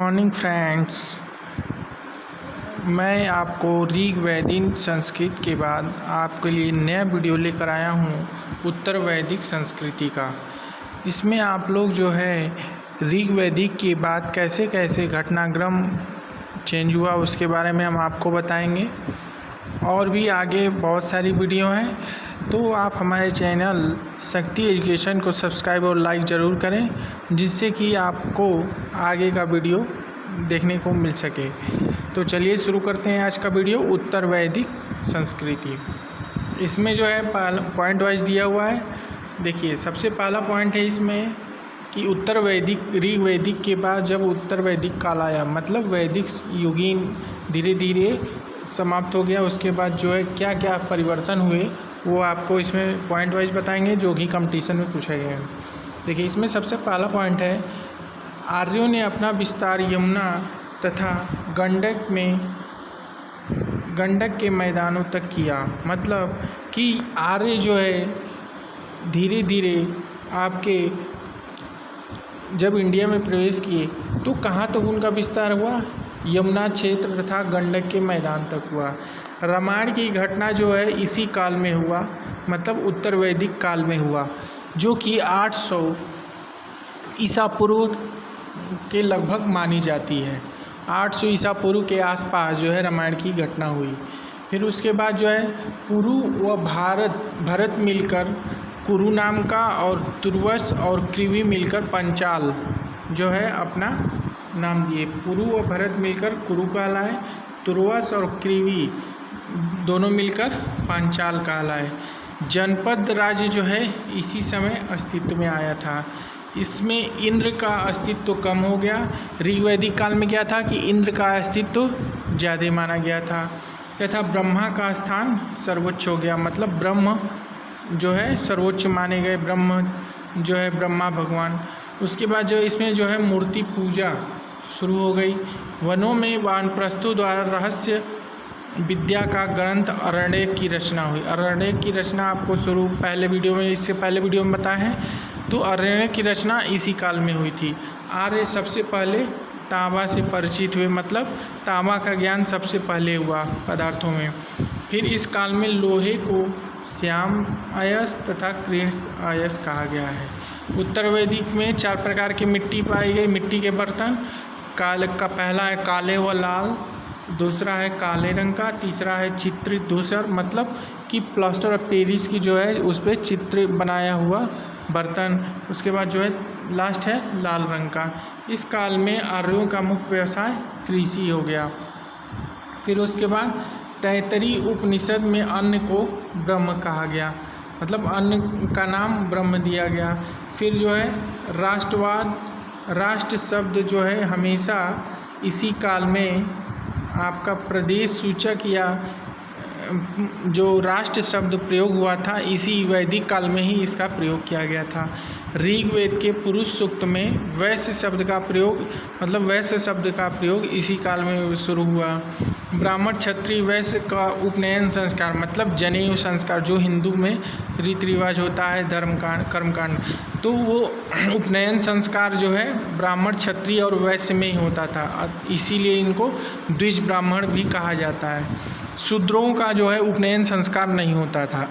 Morning friends, मैं आपको ऋग वैदिक संस्कृत के बाद आपके लिए नया वीडियो लेकर आया हूँ उत्तर वैदिक संस्कृति का। इसमें आप लोग जो है ऋग वैदिक के बाद कैसे कैसे घटनाक्रम चेंज हुआ उसके बारे में हम आपको बताएंगे। और भी आगे बहुत सारी वीडियो हैं, तो आप हमारे चैनल शक्ति एजुकेशन को सब्सक्राइब और लाइक ज़रूर करें, जिससे कि आपको आगे का वीडियो देखने को मिल सके। तो चलिए शुरू करते हैं आज का वीडियो उत्तर वैदिक संस्कृति। इसमें जो है पॉइंट वाइज दिया हुआ है। देखिए, सबसे पहला पॉइंट है इसमें कि उत्तर वैदिक ऋग वैदिक के बाद जब उत्तर वैदिक काल आया, मतलब वैदिक युगीन धीरे धीरे समाप्त हो गया। उसके बाद जो है क्या क्या परिवर्तन हुए वो आपको इसमें पॉइंट वाइज बताएंगे, जो कि कंपटीशन में पूछे गए हैं। देखिए, इसमें सबसे पहला पॉइंट है, आर्यों ने अपना विस्तार यमुना तथा गंडक के मैदानों तक किया। मतलब कि आर्य जो है धीरे धीरे आपके जब इंडिया में प्रवेश किए तो कहाँ तक उनका विस्तार हुआ? यमुना क्षेत्र तथा गंडक के मैदान तक हुआ। रामायण की घटना जो है इसी काल में हुआ, मतलब उत्तर वैदिक काल में हुआ, जो कि 800 ईसा पूर्व के लगभग मानी जाती है। 800 ईसा पूर्व के आसपास जो है रामायण की घटना हुई। फिर उसके बाद जो है पुरु व भरत मिलकर कुरु नाम का, और तुर्वस और कृवि मिलकर पंचाल जो है अपना नाम दिए। पुरु व भरत मिलकर कुरु कहलाए, तुर्वस और कृवि दोनों मिलकर पांचाल कहलाए। जनपद राज्य जो है इसी समय अस्तित्व में आया था। इसमें इंद्र का अस्तित्व कम हो गया। ऋग वैदिक काल में क्या था कि इंद्र का अस्तित्व ज़्यादा माना गया था तथा ब्रह्मा का स्थान सर्वोच्च हो गया। मतलब ब्रह्म जो है सर्वोच्च माने गए, ब्रह्म जो है ब्रह्मा भगवान। उसके बाद जो इसमें जो है मूर्ति पूजा शुरू हो गई। वनों में वानप्रस्थों द्वारा रहस्य विद्या का ग्रंथ अरण्यक की रचना हुई। अरण्यक की रचना आपको इससे पहले वीडियो में बताया है। तो अरण्यक की रचना इसी काल में हुई थी। आर्य सबसे पहले तांबा से परिचित हुए, मतलब तांबा का ज्ञान सबसे पहले हुआ पदार्थों में। फिर इस काल में लोहे को श्याम अयस तथा कृष्ण अयस कहा गया है। उत्तर वैदिक में 4 प्रकार की मिट्टी पाई गई। मिट्टी के बर्तन पहला है काले व लाल, दूसरा है काले रंग का, तीसरा है चित्रित धूसर, मतलब कि प्लास्टर ऑफ पेरिस की जो है उस पर चित्र बनाया हुआ बर्तन। उसके बाद जो है लास्ट है लाल रंग का। इस काल में आर्यों का मुख्य व्यवसाय कृषि हो गया। फिर उसके बाद तैत्तरीय उपनिषद में अन्न को ब्रह्म कहा गया, मतलब अन्न का नाम ब्रह्म दिया गया। फिर जो है राष्ट्र शब्द जो है हमेशा इसी काल में आपका प्रदेश सूचक या जो राष्ट्र शब्द प्रयोग हुआ था इसी वैदिक काल में ही इसका प्रयोग किया गया था। ऋग वेद के पुरुष सूक्त में वैश्य शब्द का प्रयोग इसी काल में शुरू हुआ। ब्राह्मण क्षत्रिय वैश्य का उपनयन संस्कार, मतलब जनेऊ संस्कार जो हिंदू में रीति रिवाज होता है, कर्मकांड, तो वो उपनयन संस्कार जो है ब्राह्मण क्षत्रिय और वैश्य में ही होता था, इसीलिए इनको द्विज ब्राह्मण भी कहा जाता है। शूद्रों का जो है उपनयन संस्कार नहीं होता था।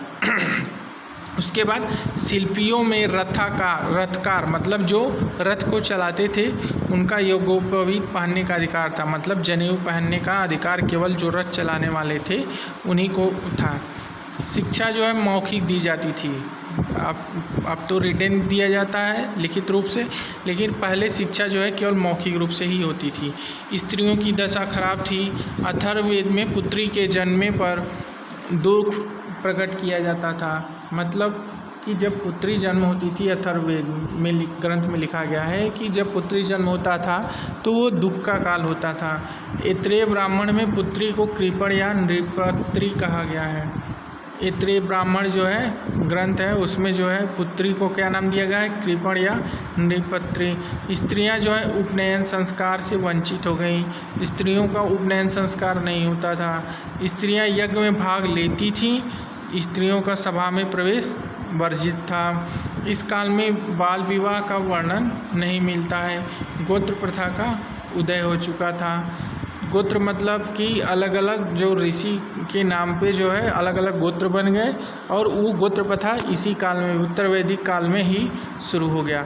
उसके बाद शिल्पियों में रथकार, मतलब जो रथ को चलाते थे, उनका यज्ञोपवीत पहनने का अधिकार था। मतलब जनेऊ पहनने का अधिकार केवल जो रथ चलाने वाले थे उन्हीं को था। शिक्षा जो है मौखिक दी जाती थी। अब तो रिटन दिया जाता है लिखित रूप से, लेकिन पहले शिक्षा जो है केवल मौखिक रूप से ही होती थी। स्त्रियों की दशा खराब थी। अथर्ववेद में पुत्री के जन्मे पर दुख प्रकट किया जाता था। मतलब कि जब पुत्री जन्म होती थी, अथर्ववेद में ग्रंथ में लिखा गया है कि जब पुत्री जन्म होता था तो वो दुख का काल होता था। ऐत्रेय ब्राह्मण में पुत्री को कृपण या नृपत्री कहा गया है। ऐत्रेय ब्राह्मण जो है ग्रंथ है उसमें जो है पुत्री को क्या नाम दिया गया है? कृपण या नृपत्री। स्त्रियां जो है उपनयन संस्कार से वंचित हो गई। स्त्रियों का उपनयन संस्कार नहीं होता था। स्त्रियां यज्ञ में भाग लेती थीं। स्त्रियों का सभा में प्रवेश वर्जित था। इस काल में बाल विवाह का वर्णन नहीं मिलता है। गोत्र प्रथा का उदय हो चुका था। गोत्र मतलब कि अलग अलग जो ऋषि के नाम पे जो है अलग अलग गोत्र बन गए और वो गोत्र प्रथा इसी काल में, उत्तर वैदिक काल में ही शुरू हो गया।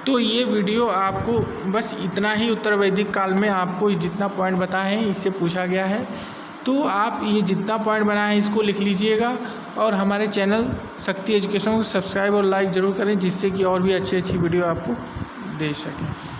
तो ये वीडियो आपको बस इतना ही, उत्तर वैदिक काल में आपको जितना पॉइंट बताए हैं इससे पूछा गया है। तो आप ये जितना पॉइंट बनाए हैं इसको लिख लीजिएगा और हमारे चैनल शक्ति एजुकेशन को सब्सक्राइब और लाइक ज़रूर करें, जिससे कि और भी अच्छी अच्छी वीडियो आपको दे सकें।